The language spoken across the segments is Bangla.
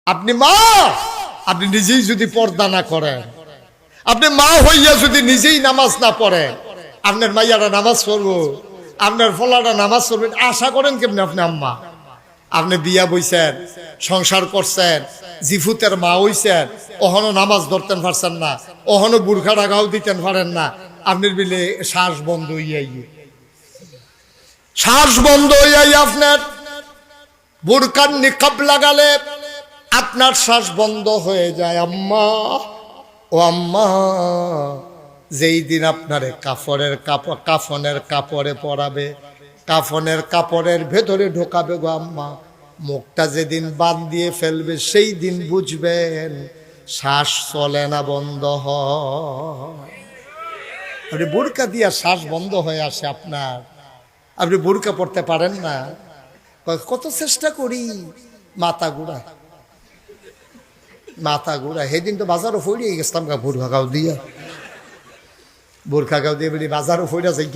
আপনি মা, আপনি নিজেই যদি পর্দা না করেন, আপনি মা হইয়া যদি নিজেই নামাজ না পড়েন, আপনার মাইয়ারা নামাজ পড়বো, আপনার ফলাটা নামাজ পড়বেন আশা করেন কেমনি? আপনি আম্মা, আপনি বিয়া বইছেন, সংসার করছেন, জিফুতের মা হইছেন, ওহনো নামাজ ধরতেন পারছেন না, ওহনো বুরখা ডাকাও দিতেন পারেন না, আপনার বিলে শ্বাস বন্ধ হইয়াই, শ্বাস বন্ধ হইয়াই আপনার বুরকার নিকাব লাগালে আপনার শ্বাস বন্ধ হয়ে যায়। আম্মা, ও আম্মা, যেই দিন আপনারে কাফনের কাপড়ে পরাবে, কাফনের কাপড়ের ভেতরে ঢোকাবে গো আম্মা, মুখটা যেদিন বাদ দিয়ে ফেলবে সেই দিন বুঝবেন শ্বাস চলে না, বন্ধ হয়। আপনি বোরকা দিয়া শ্বাস বন্ধ হয়ে আসে আপনার, আপনি বোরকা পড়তে পারেন না। কত চেষ্টা করি, মাথা ঘুরা, মাথা ঘুরা। সেদিন তো বাজারও ফইরিয়ে গেছিলাম গা বোরখা গাও দিয়া, বোরখা গাও দিয়ে বেড়ি বাজারও ফইরা যাই,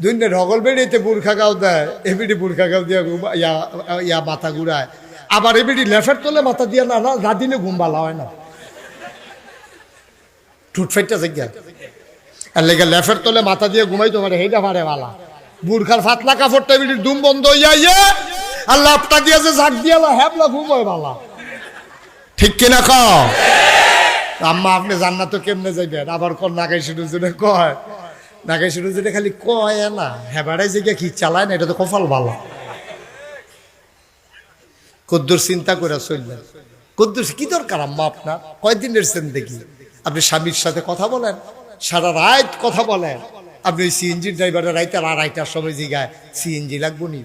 দুইটা ঢগল বেড়িতে বোরখা গাও দেয়, এবিডি বোরখা গাও দিয়া ইয়া মাথা ঘুরায়, আবার এবিডি লেফের তোলে মাথা দিয়া না, রাদিনে ঘুম ভালো হয় না, ঠুট ফেটটা যাই, আর লেগে লেফের তোলে মাথা দিয়ে ঘুমাইতে পারে, সেইটা পারে বালা। বুরখার ফাতলা কাপড়টা এবিডি দুম বন্ধ হইয়া আর লাপটা দিয়া যে ঝাঁক দিয়া হ্যাবলা ঘুম হয় বালা, ঠিক কিনা কও? আম্মা আপনি জান্নাত কেমনে যাইবেন? আবার কোন নাগাই শুরু জুড়ে কয়, নাগাই শুরু জুড়ে খালি কয় না, হেবাড়াই যে কি চালায় না, এটা তো কপাল ভালো। কদ্দুর চিন্তা করে চললেন, কদ্দুর কি দরকার আম্মা আপনার? কয়দিনের সেন দেখি আপনি স্বামীর সাথে কথা বলেন, সারা রাত কথা বলেন, আপনি ওই সিএনজি ড্রাইভারের রাইতের 2:30টার সময় জিগায় সিএনজি লাগবো নি,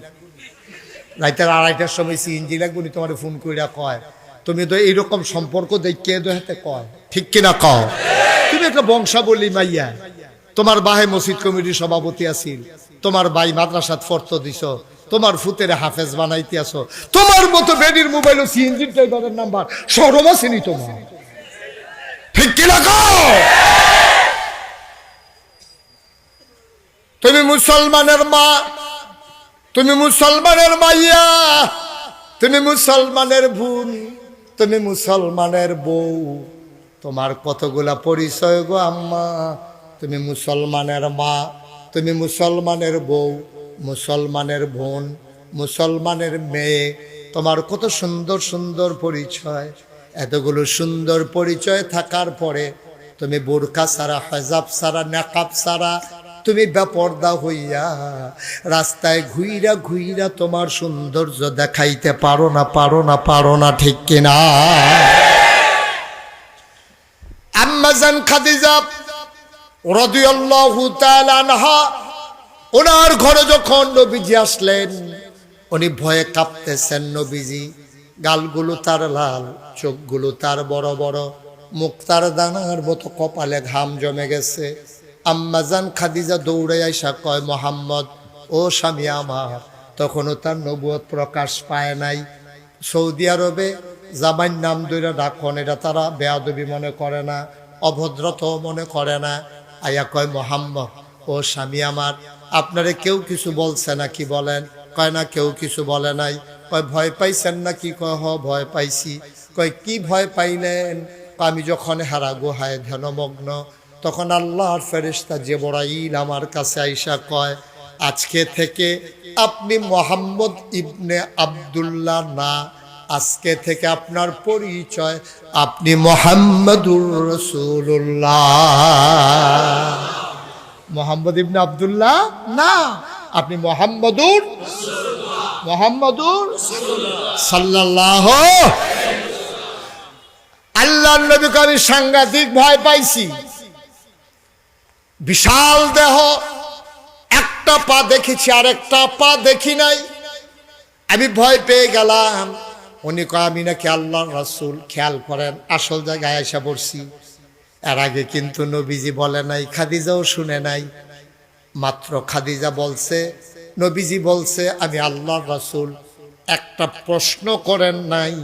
রাইতের 2:30টার সময় সিএনজি লাগবো নি, তোমার ফোন কইরা কয়, তুমি তো এইরকম সম্পর্ক দেখে হাতে কয়, ঠিক কিনা কও? তুমি একটা বংশাবলী মাইয়া, তোমার বাহে মসজিদ কমিটির সভাপতি আছিল, তোমার ভাই মাদ্রাসাত ফর্ত দিছ, তোমার ফুতের হাফেজ বানাইতে আসো, তোমার মতো বেডির মোবাইল সিএনজি ড্রাইভারের নাম্বার সরম আসেনি তোমার, ঠিক কিনা কও? তুমি মুসলমানের মা, তুমি মুসলমানের মাইয়া, তুমি মুসলমানের বোন, তুমি মুসলমানের বউ, তোমার কতগুলা পরিচয় গো আম্মা। তুমি মুসলমানের মা, তুমি মুসলমানের বউ, মুসলমানের বোন, মুসলমানের মেয়ে, তোমার কত সুন্দর সুন্দর পরিচয়। এতগুলো সুন্দর পরিচয় থাকার পরে তুমি বোরকা ছাড়া, হেজাব ছাড়া, নেকাব ছাড়া তুমি বেপর্দা হইয়া রাস্তায় ঘুইরা ঘুইরা তোমার সৌন্দর্য দেখাইতে পারো না, পারো না, পারো না, ঠিক কিনা? আম্মা জান খাদিজা রাদিয়াল্লাহু তাআলা আনহা, ওনার ঘরে যখন নবীজি আসলেন, উনি ভয়ে কাঁপতেছেন। নবীজি গালগুলো তার লাল, চোখগুলো তার বড় বড়, মুখ তার দানার মতো, কপালে ঘাম জমে গেছে। আম্মাজান খাদিজা দৌড়ে আইসা কয়, মোহাম্মদ, ও স্বামী আমার। তখনও তার নবুয়ত প্রকাশ পায় নাই। সৌদি আরবে জামাইর নাম ধরে ডাকন, এটা তারা বেয়াদবি মনে করে না, অভদ্রতাও মনে করে না। আয়া কয়, মোহাম্মদ, ও স্বামী আমার, আপনারে কেউ কিছু বলছে না কি? বলেন। কয় না, কেউ কিছু বলে নাই। কয়, ভয় পাইছেন না কি? কয়, হ ভয় পাইছি। কয়, কি ভয় পাইলেন? আমি যখন হারা গুহায় ধ্যানমগ্ন, তখন আল্লাহর ফেরেশতা জিবরাইল আমার কাছে আইসা কয়, আজকে থেকে আপনি মোহাম্মদ ইবনে আব্দুল্লাহ না, আজকে থেকে আপনার পরিচয় আপনি মুহাম্মদুর রাসূলুল্লাহ। মোহাম্মদ ইবনে আব্দুল্লাহ না, আপনি মুহাম্মদুর সাল্লাল্লাহু। আল্লাহর নবীকে আমি সাংঘাতিক ভয় পাইছি। বিশাল দেহ, একটা পা দেখেছি, আর একটা পা দেখি নাই। আমি ভয় পেয়ে গেলাম। উনি কয়, আমি নাকি আল্লাহর রাসূল। খেয়াল করেন, আসল জায়গায় আয়সা পড়ছি। এর আগে কিন্তু নবীজি বলে নাই, খাদিজাও শুনে নাই। মাত্র খাদিজা বলছে, নবীজি বলছে আমি আল্লাহর রাসূল। একটা প্রশ্ন করেন নাই,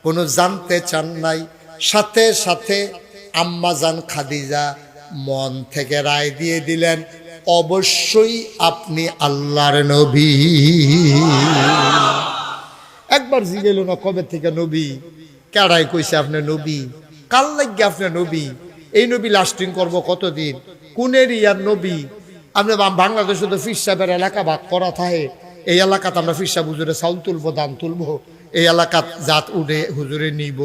কোনো জানতে চান নাই। সাথে সাথে আম্মা জান খাদিজা মন থেকে রায় দিয়ে দিলেন, অবশ্যই আপনি আল্লাহর নবী। একবার জিগেল না, কবে থেকে নবী? কেডাই কইছে আপনি নবী? কাল লাগে আপনি নবী? এই নবী লাস্টিং করবো কতদিন? কোন এরিয়ার নবী আপনি? বাংলাদেশে তো ফির সাহেবের এলাকা ভাগ করা থাকে। এই এলাকাতে আমরা ফির সাহেব হুজুরে চাউল তুলবো, দান তুলবো, এই এলাকাত জাত উঠে হুজুরে নিব।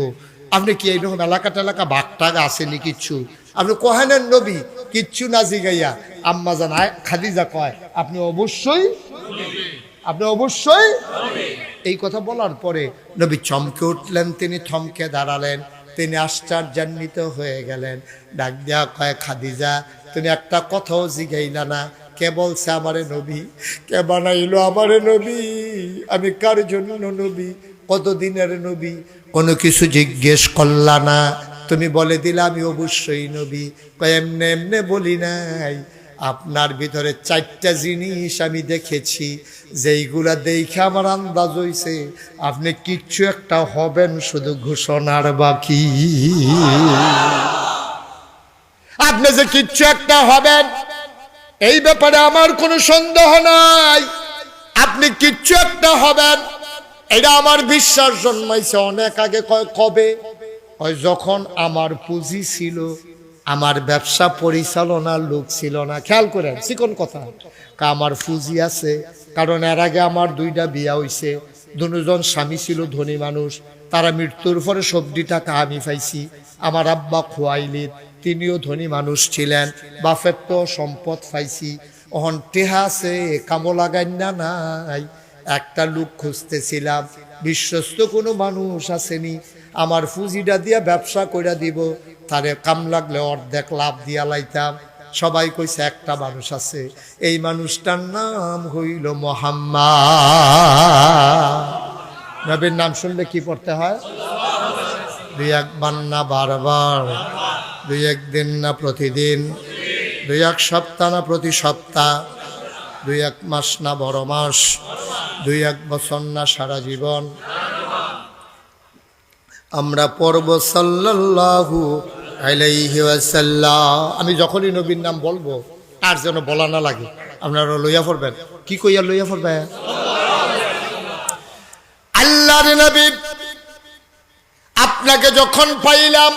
আপনি কি এইরকম এলাকা টেলাকা ভাগ টাগ আসেনি কিচ্ছু? আপনি কহেনেন নবী, কিচ্ছু না জিগাইয়া আম্মা জান খাদিজা কয় আপনি অবশ্যই, আপনি অবশ্যই। এই কথা বলার পরে নবী চমকে উঠলেন, তিনি থমকে দাঁড়ালেন, তিনি আশ্চর্যান্বিত হয়ে গেলেন। ডাক দেয়া কয় খাদিজা, তুমি একটা কথাও জিগাইলা না, কে বলছে আমারে নবী? কে বানাইলো আমারে নবী? আমি কার জন্য নবী? কতদিনের নবী? কোনো কিছু জিজ্ঞেস করলা না, তুমি বলে দিলা আমি অবশ্যই নবী। কয় এমনে এমনে বলি নাই, আপনার ভিতরে 4টা জিনিস আমি দেখেছি, যেইগুলা দেখে আমার আন্দাজ হইছে আপনি কিচ্ছু একটা হবেন, শুধু ঘোষণার বাকি। আপনি যে কিচ্ছু একটা হবেন এই ব্যাপারে আমার কোনো সন্দেহ নাই। আপনি কিচ্ছু একটা হবেন এটা আমার বিশ্বাস জন্মাইছে অনেক আগে। কবে? যখন আমার পুঁজি ছিল, আমার ব্যবসা পরিচালনার লোক ছিল না। খেয়াল করেন চিকন কথা, আমার পুঁজি আছে, কারণ এর আগে আমার 2টা বিয়া হইছে, দুজন স্বামী ছিল ধনী মানুষ, তারা মৃত্যুর পরে সবজি টাকা আমি পাইছি। আমার আব্বা খোয়াইলিদ, তিনিও ধনী মানুষ ছিলেন, বাপের তো সম্পদ পাইছি। অহন টেহা আছে, কামো লাগাইন না নাই। একটা লোক খুঁজতেছিলাম, বিশ্বস্ত কোনো মানুষ আসেনি, আমার পুঁজিটা দিয়া ব্যবসা করে দিব, তারে কাম লাগলে অর্ধেক লাভ দিয়া লাইতাম। সবাই কইছে একটা মানুষ আছে, এই মানুষটার নাম হইল মুহাম্মদ। নবীর নাম শুনলে কি পড়তে হয়? 2-1 না বারবার, 2-1 দিন না প্রতিদিন, 2-1 সপ্তাহ না প্রতি সপ্তাহ, 2-1 মাস না বড় মাস, 2-1 বছর না সারা জীবন। আমরা পড়ব সাল্লাল্লাহু আলাইহি ওয়াসাল্লাম। আমি যখনই নবীর নাম বলবো আর যেন বলা না লাগে, আপনারা লইয়া পড়বেন। কি কইয়া লইয়া পড়বে? আল্লাহর নবী, আপনাকে যখন পাইলাম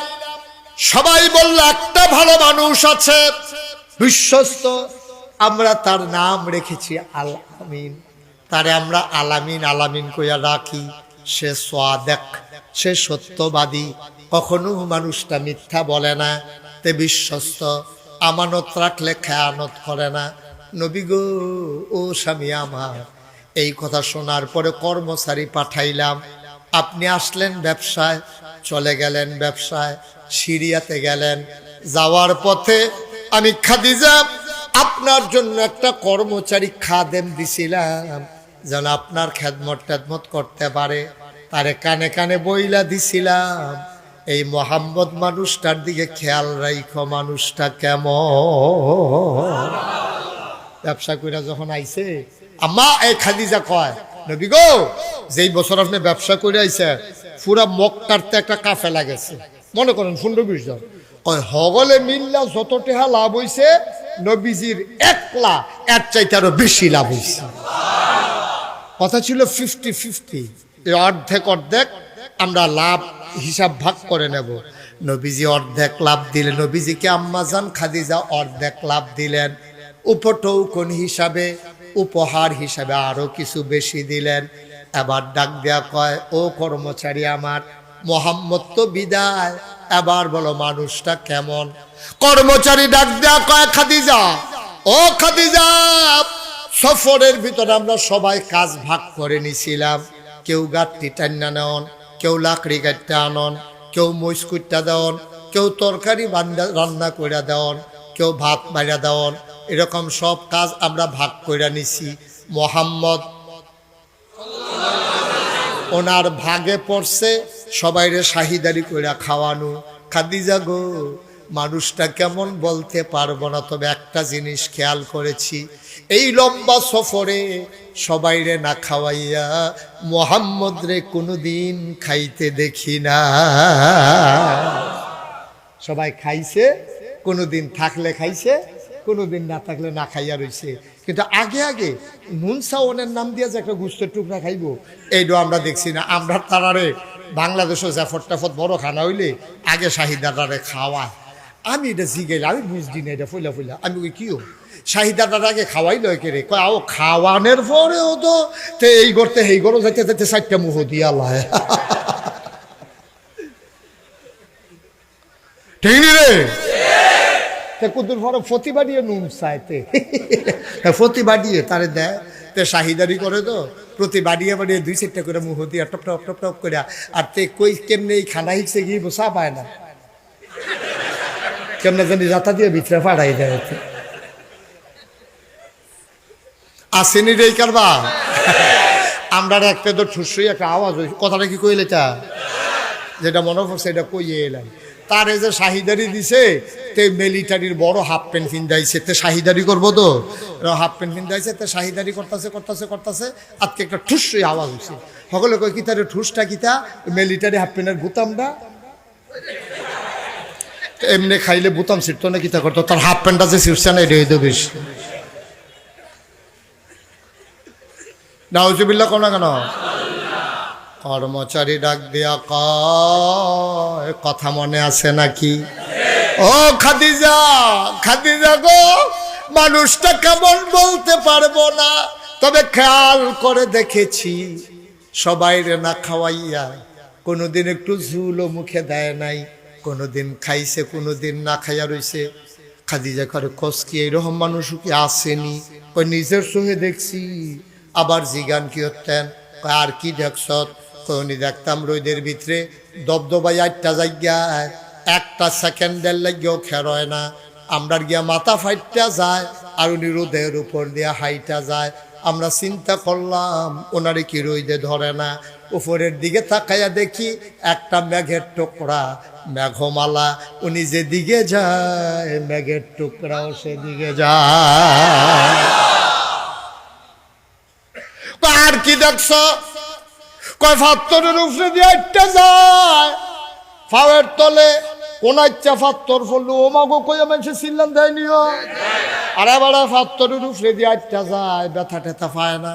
সবাই বলল একটা ভালো মানুষ আছে বিশ্বস্ত, আমরা তার নাম রেখেছি আল আমিন। তারে আমরা আলামিন আলামিন কইয়া রাখি। সে সাদেক, সে সত্যবাদী, কখনো মানুষটা মিথ্যা বলে না, তে বিশ্বস্ত, আমানত রাখলে খেয়ানত করে না। নবী গো, ও স্বামী আমার, এই কথা শোনার পরে কর্মচারী পাঠাইলাম, আপনি আসলেন ব্যবসায়, চলে গেলেন ব্যবসায়, সিরিয়াতে গেলেন। যাওয়ার পথে আমি খাদিজা আপনার জন্য একটা কর্মচারী খাদেম দিছিলাম, যেন আপনার খেদমত টেদমত করতে পারে। তারে কানে কানে বইলা দিছিলাম, এই মোহাম্মদ মানুষটার দিকে খেয়াল রাখো, মানুষটা কেমন। ব্যবসা কইরা যখন আইছে, আম্মা এই খাদিজা কয়, নবী গো, যেই বছর আপনি ব্যবসা করে আইছে পুরা মক্কারতে একটা কাফেলা গেছে, মনে করেন 15-20 জন, হগলে মিল্লা যত টেহা লাভ হইছে নবীজির 1 লাখ এর চাইতে আরো বেশি লাভ হইছে। কথা ছিল 50-50, অর্ধেক অর্ধেক আমরা লাভ হিসাব ভাগ করে নেব। নবীজি অর্ধেক লাভ দিলেন, নবীজিকে আম্মাজান খাদিজা অর্ধেক লাভ দিলেন, উপটৌকন হিসাবে, উপহার হিসাবে আরো কিছু বেশি দিলেন। এবার ডাক দেয়া কয়, ও কর্মচারী আমার, মোহাম্মদ তো বিদায়, এবার বলো মানুষটা কেমন। কর্মচারী ডাক দেয়া কয়, খাদিজা, ও খাদিজা, সফরের ভিতরে আমরা সবাই কাজ ভাগ করে নিছিলাম। কেউ গাঁটটি টান্না নেন, কেউ লাকড়ি কাটতে আনন, কেউ মইসকুটটা দেওয়ন, কেউ তরকারি রান্না করে দেওয়ন, কেউ ভাত মাইরা দেওয়ন, এরকম সব কাজ আমরা ভাগ করে নিছি। মোহাম্মদ ওনার ভাগে পড়ছে সবাইরে শাহিদারি কইরা খাওয়ানো। খাদিজা গো, মানুষটা কেমন বলতে পারবো না, তবে একটা জিনিস খেয়াল করেছি, এই লম্বা সফরে সবাইরে না খাওয়াইয়া মোহাম্মদ রে কোনোদিন খাইতে দেখি না। সবাই খাইছে, কোনোদিন থাকলে খাইছে, কোনোদিন না থাকলে না খাইয়া রইছে। কিন্তু আগে আগে নুন সাওনের নাম দিয়া যে একটা গুস্তের টুকরা খাইবো, এইটা আমরা দেখছি না। আমরা তারারে বাংলাদেশও জাফর টাফত বড় খানা হইলে আগে শাহিদারে খাওয়ায়। আমি এটা জিগাইলে আমি বুঝছি না এটা ফুলা ফুলা। আমি ওই কিও শাহিদার আগে খাওয়াইল কে রে? কয় আও খাওয়ানোর পরেও তো এই করতে এই করো যাইতে যাইতে 4টা মুহ দিয়া লায়। ঠিক নি রে? কুদুর পরে ফতি বাড়িয়ে নুন চাইতে ফতি বাড়িয়ে তারে দেয়। তে শাহিদারি করে তো প্রতি বাড়িয়ে বাড়িয়ে 2-4টা করে মুহ দিয়া টপ টপ টপ টপ করে। আর তে কই কেমনে এই খানা হিসে গিয়ে বসা পায় না, কেমনে জানি রাতা দিয়ে ভিতরে ফাড়াই দেয়। আসেনি রে কারবা আমরা একটা তো ঠুসই একটা আওয়াজ হয়েছে। কথাটা কি কইলে তা যেটা মনে পড়ছে এটা কইয়ে এলাম। তারে যে শাহিদারি দিছে তে মিলিটারির বড় হাফ প্যান্ট পিন্ধাইছে, তে শাহিদারি করবো তো হাফ প্যান্ট পিন্ধাইছে, তে শাহিদারি করতেছে করতেছে করতেছে। আজকে একটা ঠুসই আওয়াজ হয়েছে। সকলে কই কি তারে ঠুসটা কিতা? মিলিটারি হাফ প্যান্টের বুতামটা এমনি খাইলে বুতাম ছিটতো না কিতা করতো, তার হাফ প্যান্টটা যে ছিটছে না এটা হইতো বেশি। নাউজুবিল্লাহ কোনা কেন? কর্মচারী ডাক দিয়া কয় কথা মনে আছে নাকি? ও খাদিজা, খাদিজা গো, মানুষটা কেমন বলতে পারবো না, তবে খেয়াল করে দেখেছি সবাইরে না খাওয়াইয়া কোনোদিন একটু ঝুলও মুখে দেয় নাই, কোনোদিন খাইছে কোনোদিন না খাইয়া রইছে। খাদিজা করে কস কি এইরকম মানুষ কি আসেনি? ওই নিজের চোখে দেখছি। আবার জিগান কি হতেন? আর কি দেখছ? উনি দেখতাম রোদের ভিতরে দবদবাই 8টা জায়গায় 1টা সেকেন্ডের লাগেও খেরোয় না। আমরার গিয়া মাথা ফাইটটা যায় আর উনি রোদের উপর দিয়া হাইটা যায়। আমরা চিন্তা করলাম ওনারে কি রোদে ধরে না। উপরের দিকে তাকাইয়া দেখি একটা মেঘের টুকরা, মেঘমালা। উনি যেদিকে যায় মেঘের টুকরাও সেদিকে যায়। আর কি দেখছ? কয় ফাত্তরের উপরে দিয়ে 8টা যায়, ফাওয়ের তলে কোন ইচ্ছা ফাত্তর ফললো ও মাগো কইয়া মানুষের চিল্লান দেয়নিও। আর এবার ফাত্তরের উপরে দিয়ে 8টা যায়, ব্যথা টেথা পায় না।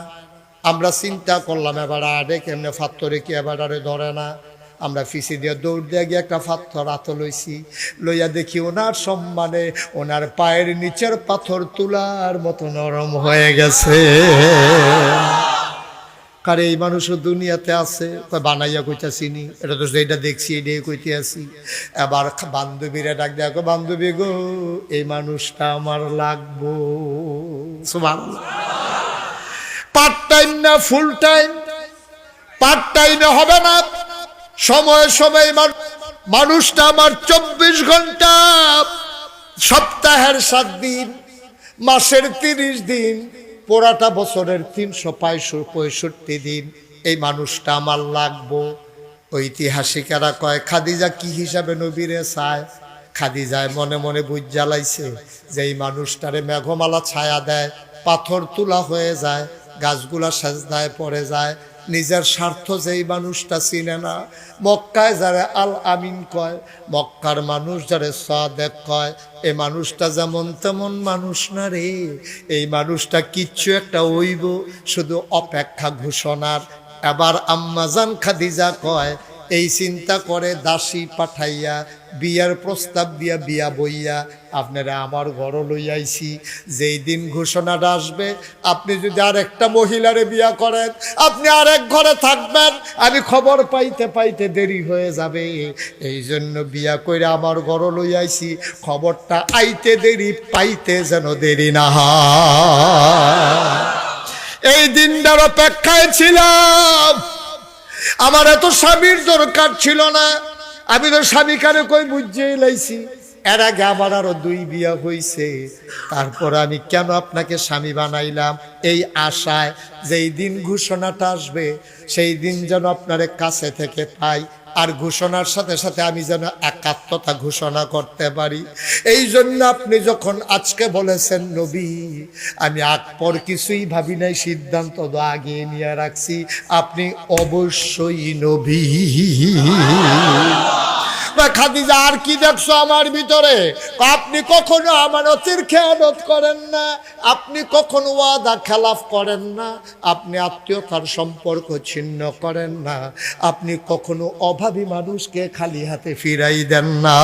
আমরা চিন্তা করলাম এবার আরে কেমনে ফাত্তরে কি এবার আরে ধরে না। আমরা ফিসি দিয়ে দৌড় দিয়ে গিয়ে একটা পাথর হাতে লইছি, লইয়া দেখি ওনার সম্মানে ওনার পায়ের নিচের পাথর তুলার মতো নরম হয়ে গেছে। কারে এই মানুষও দুনিয়াতে আছে? বানাইয়া কইতাছিনি, এটা তো যেটা দেখছি এটাই কইতে আছি। এবার বান্ধবীরা ডাক দেয়া, বান্ধবী গো এই মানুষটা আমার লাগবো। সুবহানাল্লাহ। পার্ট টাইম না ফুল টাইম? পার্ট টাইমে হবে না, সময়ে সময়ে মানুষটা আমার 24 ঘন্টা, সপ্তাহের 7 দিন, মাসের 30 দিন, পুরাটা বছরের 365 দিন এই মানুষটা আমার লাগবো। ঐতিহাসিকেরা কয় খাদিজা কি হিসাবে নবীরে চায়? খাদিজায় মনে মনে বুঝ জ্বালাইছে যে এই মানুষটারে মেঘমালা ছায়া দেয়, পাথর তুলা হয়ে যায়, গাছগুলা সেজদায় পড়ে যায়। নিজের স্বার্থ যেই মানুষটা চিনে না, মক্কায় যারা আল আমিন কয়, মক্কার মানুষ যারা সাদেক কয়, এই মানুষটা যেমন তেমন মানুষ না রে। এই মানুষটা কিচ্ছু একটা হইব, শুধু অপেক্ষা ঘোষণার। এবার আম্মাজান খাদিজা কয় এই চিন্তা করে দাসী পাঠাইয়া বিয়ার প্রস্তাব দিয়া বিয়া বইয়া আপনারা আমার ঘরও লইয়াইছি। যেই দিন ঘোষণাটা আসবে, আপনি যদি আর একটা মহিলারে বিয়া করেন, আপনি আরেক ঘরে থাকবেন, আমি খবর পাইতে পাইতে দেরি হয়ে যাবে। এই জন্য বিয়া করে আমার ঘরও লইয়াইছি, খবরটা আইতে দেরি পাইতে যেন দেরি না হয়। এই দিনটার অপেক্ষায় ছিলাম। আমার এত স্বামীর দরকার ছিল না, আমি তো স্বামী কারে কই বুঝিয়ে লাইছি। এর আগে আমার আরো 2 বিয়া হয়েছে, তারপর আমি কেন আপনাকে স্বামী বানাইলাম? এই আশায় যেই দিন ঘোষণাটা আসবে সেই দিন যেন আপনার কাছে থেকে পাই, আর ঘোষণার সাথে সাথে আমি যেন একাত্মতা ঘোষণা করতে পারি। এই জন্য আপনি যখন আজকে বলেছেন নবী, আমি আগ পর কিছুই ভাবি নাই, সিদ্ধান্ত তো আগে নিয়ে রাখছি, আপনি অবশ্যই নবী। খাদিজা আর কি দেখছো আমার ভিতরে? আপনি কখনো আমানতের খেয়ানত করেন না, আপনি কখনো ওয়াদা খেলাফ করেন না, আপনি আত্মীয়তার সম্পর্ক ছিন্ন করেন না, আপনি কখনো অভাবী মানুষকে খালি হাতে ফিরাই দেন না।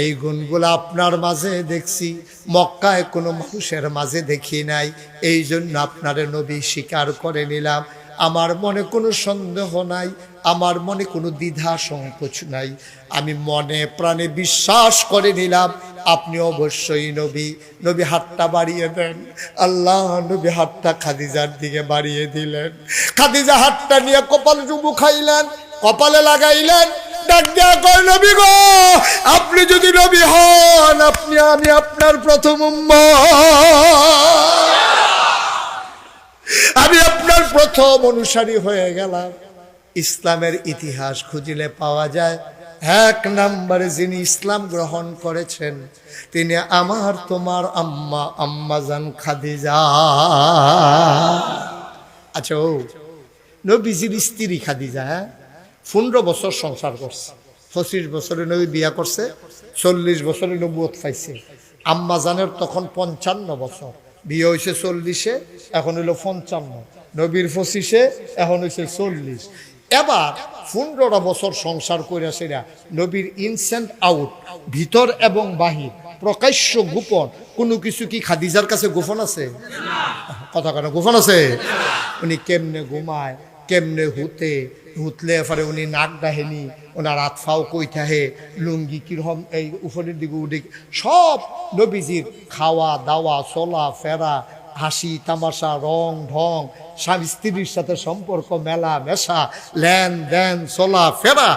এই গুণগুলো আপনার মাঝে দেখছি, মক্কায় কোনো মানুষের মাঝে দেখি নাই। এই জন্য আপনার নবী স্বীকার করে নিলাম। আমার মনে কোনো সন্দেহ নাই, আমার মনে কোনো দ্বিধা সংকোচ নাই। আমি মনে প্রাণে বিশ্বাস করে নিলাম আপনি অবশ্যই নবী। নবী হাতটা বাড়িয়ে দেন। আল্লাহ নবী হাতটা খাদিজার দিকে বাড়িয়ে দিলেন। খাদিজা হাতটা নিয়ে কপাল চুমু খাইলেন, কপালে লাগাইলেন, ডাক দেয়া কয়, নবী গো, আপনি যদি নবী হন, আমি আপনার প্রথম উম্মত, আমি আপনার প্রথম অনুসারী হয়ে গেলাম। ইসলামের ইতিহাস খুঁজিলে পাওয়া যায়, এক নম্বরে যিনি ইসলাম গ্রহণ করেছেন তিনি আমার তোমার আম্মাজান খাদিজা। আচ্ছা, ও নবীজির স্ত্রী খাদিজা 15 বছর সংসার করছে, 25 বছরে নবী বিয়া করছে, 40 বছরে নবুয়ত পাইছে। আম্মাজানের তখন 55 বছর, বিয়ে হয়েছে 40-এ, এখন হইল 55, নবীর 25-এ, এখন হয়েছে 40। এবার 15টা বছর সংসার করে সেরা নবীর ইনসেন্ট আউট, ভিতর এবং বাহির, প্রকাশ্য গোপন কোনো কিছু কি খাদিজার কাছে গোপন আছে? কথা কেন গোপন আছে? উনি কেমনে ঘুমায়, কেমনে হুতলে এফারে উনি নাক ডাহেনি, ওনার হাত ফাও কই থাহে, লুঙ্গি কিরকম এই উপরের দিকে উঠে, সব নবীজির খাওয়া দাওয়া, চলা ফেরা, হাসি তামাশা, রং ঢং, স্বামী স্ত্রীর সাথে সম্পর্ক, মেলা মেশা, লেনদেন, চলা ফেরা,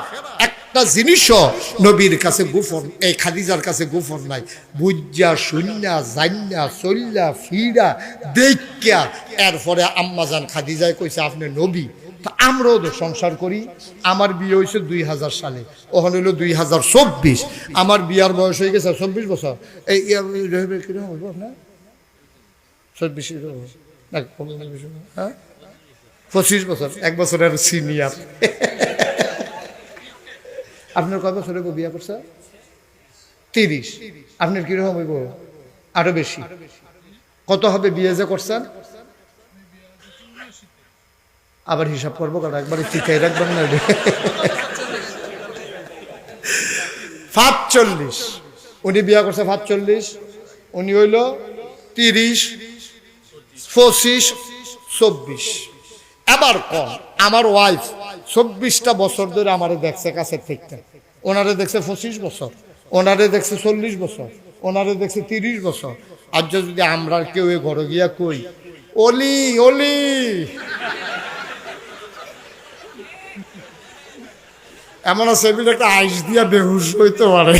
একটা জিনিসও নবীর কাছে গোপন, এই খাদিজার কাছে গোপন নাই। বুঝা শুননা জান্না চল্লা ফিরা দেখা এরপরে আম্মাজান খাদিজায় কইছে আপনি নবী। তা আমরাও তো সংসার করি। আমার বিয়ে হয়েছে 2000 সালে, ওখানে হলো 2024, আমার বিয়ার বয়স হয়ে গেছে 24 বছর। এই কিরকম হইব না 24 না 25 বছর, 1 বছরের সিনিয়র। আপনার কয় বছর হইব বিয়া করছে? 30। আপনার কিরকম হইব? আরো বেশি। কত হবে বিয়ে যে করছেন? আবার হিসাব করবো কারণ একবারে ঠিকাই রাখবেন না। 45 উনি বিয়া করছে, 45 উনি হইল 30, 25, 24। এবার কম আমার ওয়াইফ 24টা বছর ধরে আমারে দেখছে কাছের থেকে, ওনারে দেখছে 25 বছর, ওনারে দেখছে 40 বছর, ওনারে দেখছে 30 বছর। আর যদি আমরা কেউ ঘরে গিয়া কই অলি অলি, এমন আছে একটা আইস দিয়া বেহুশ হইতে পারে।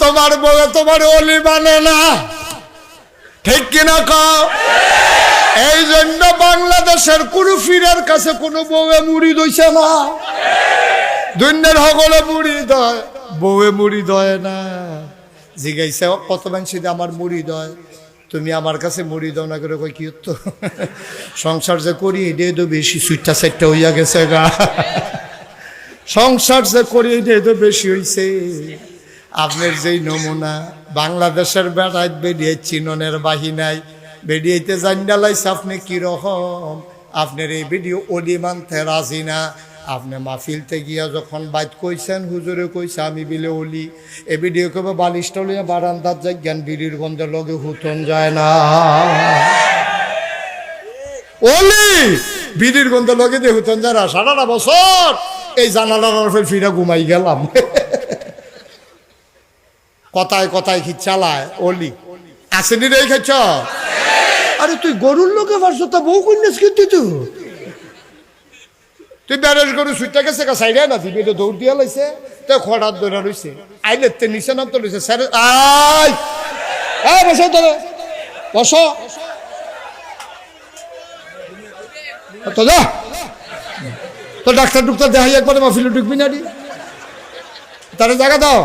তোমার বউ তোমার অলি মানে না, ঠিক কিনা কও? এই জন্য বাংলাদেশের কোন ফিরের কাছে কোনো বউয়ে মুড়ি দইছে না, দুনিয়ার হগলে মুড়ি দয়, বউয়ে মুড়ি দয় না। জিগাইছে কত মানুষ আমার মুড়ি দয়, তুমি আমার কাছে মুড়ি দাও না করে কই কি তো সংসার যে করি এটাই তো বেশি, সুইটটা সেটটা হইয়া গেছে গা, সংসার যে করি এটাই তো বেশি হইছে। আপনার যেই নমুনা বাংলাদেশের বেড়ায় বেরিয়ে চিননের বাহিনায় বেরিয়েতে জান্ডালাইছে আপনি কিরকম, আপনার এই ভিডিও অলি মানতে রাজি না। আপনি মাহফিলতে গিয়া যখন বাইত কইছেন হুজুরে কইছে আমি বিলে অলি, এ ভিডিও কবে বালিশটা লইয়া বারান্দার যাই জ্ঞান বিড়ির গন্ধের লগে হুতন যায় না, অলি বিড়ির গন্ধের লগে দিয়ে হুতন যায় না। সারাটা বছর এই জানালার ফিরা ঘুমাই গেলাম, কথায় কথায় কি চালায় অলি আসেনি রে খেছ। আরে তুই গরুর লোকে পারছো তা বউ কন্যাস কিন্তু তুই ব্যারেজ গরু সুইটা গেছে সাইডে না দিবি, দৌড় দিয়া লাইছে তো খড়ার দৌড়া রয়েছে, আইলে তে নিচে নাম তো রয়েছে স্যার আই বসো তো বসো তো যা তো ডাক্তার ডুক্তার দেখাই একবারে মাহফিলে ঢুকবি না, তারা জায়গা দাও,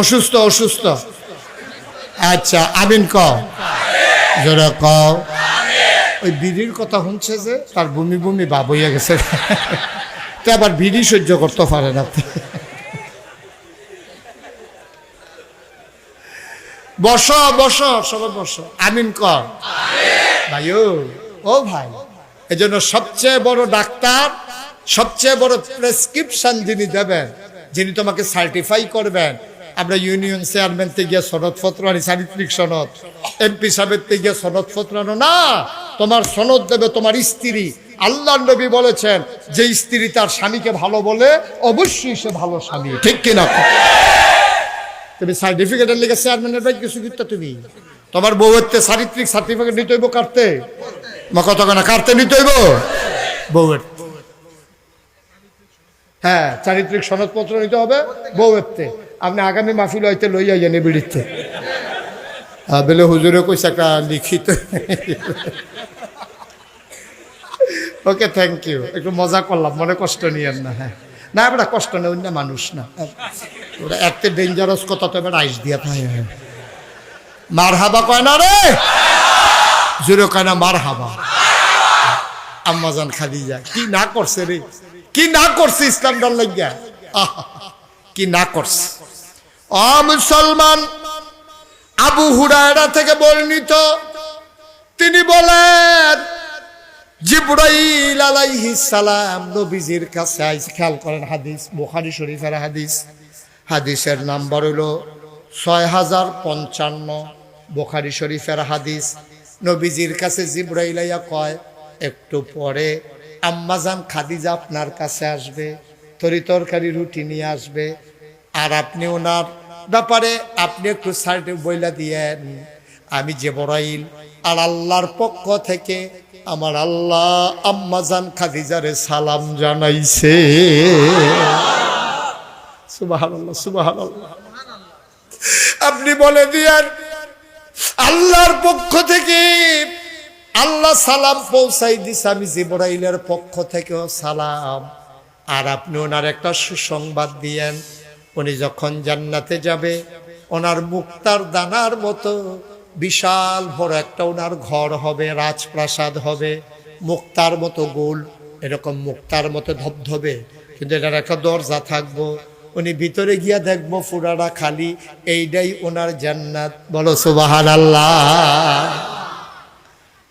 অসুস্থ অসুস্থ। আচ্ছা আমিন কও, জোরে কও, ওই বিড়ির কথা শুনছে যে তার বমি বমি ভাব হইয়া গেছে, তো আবার বিড়ি সহ্য করতে পারে না। বস বস, সবাই বস, আমিন কর ভাই। ও ভাই, এজন্য সবচেয়ে বড় ডাক্তার, সবচেয়ে বড় প্রেসক্রিপশন যিনি দেবেন, যিনি তোমাকে সার্টিফাই করবেন, আমরা ইউনিয়ন চেয়ারম্যান থেকে গিয়ে সনদপত্র আনি, চারিত্রিক সনদ, এমপি সাহেবের থেকে গিয়ে সনদপত্র আনো না, তোমার সনদ দেবে তোমার স্ত্রী। আল্লাহ নবী বলেছেন যে স্ত্রী তার স্বামীকে ভালো বলে অবশ্যই সে ভালো স্বামী, ঠিক কিনা? তুমি সার্টিফিকেটের লিখে চেয়ারম্যানের ভাই কিছু কিন্তু তুমি তোমার বউয়ের চারিত্রিক সার্টিফিকেট নিতে হইব, কাটতে মা কত না কাটতে নিতে হইব বউয়ের, হ্যাঁ চারিত্রিক সনদপত্র নিতে হবে বউয়ের। আপনি আগামী মাহফিল হইতে লইয়া জানি বিড়িতে বেলে হুজুরে কইছে একটা লিখিত। ওকে, থ্যাংক ইউ, একটু মজা করলাম, মনে কষ্ট নিয়েন না। হ্যাঁ না, এবার কষ্ট নেই, অন্য মানুষ না, ওরা একটা ডেঞ্জারাস কথা তো এবার আইস দিয়া থাকে। মার হাবা কয় না রে, জোরে কয় না মার হাবা। আম্মাজান খাদিজা কি না করছে রে, কি না করছে ইসলাম দল লাগিয়া, কি না করছে। ও মুসলমান, আবু হুরায়রা থেকে বর্ণিত, তিনি বলেন জিবরাইল আলাইহিস সালাম নবীজির কাছে আইছে। খেয়াল করেন হাদিস, বুখারী শরীফের হাদিস, হাদিসের নাম্বার হলো 6055, বুখারী শরীফের হাদিস। নবীজির কাছে জিবরাইল আইয়া কয়, একটু পরে আম্মাজান খাদিজা আপনার কাছে আসবে, তরি তরকারি রুটি নিয়ে আসবে, আর আপনি ওনার ব্যাপারে আপনি একটু সাইডে বইলা দিয়েন, আমি জিবরাইল আর আল্লাহর পক্ষ থেকে আমার আল্লাহ আম্মাজান খাদিজারে সালাম জানাইছে। সুবহানাল্লাহ, সুবহানাল্লাহ। আপনি বলে দিয়েন আল্লাহর পক্ষ থেকে আল্লাহ সালাম পৌঁছাই দিছে, আমি জিবরাইলের পক্ষ থেকেও সালাম। আর আপনি ওনার একটা সুসংবাদ দিয়েন, উনি যখন জান্নাতে যাবে ওনার মুক্তার দানার মতো বিশাল বড় একটা ওনার ঘর হবে, রাজপ্রাসাদ হবে, মুক্তার মতো গোল, এরকম মুক্তার মতো ধবধবে, কিন্তু এটার একটা দরজা থাকবো, উনি ভিতরে গিয়া দেখবো পুরাটা খালি, এইটাই ওনার জান্নাত। বলো সুবহানাল্লাহ।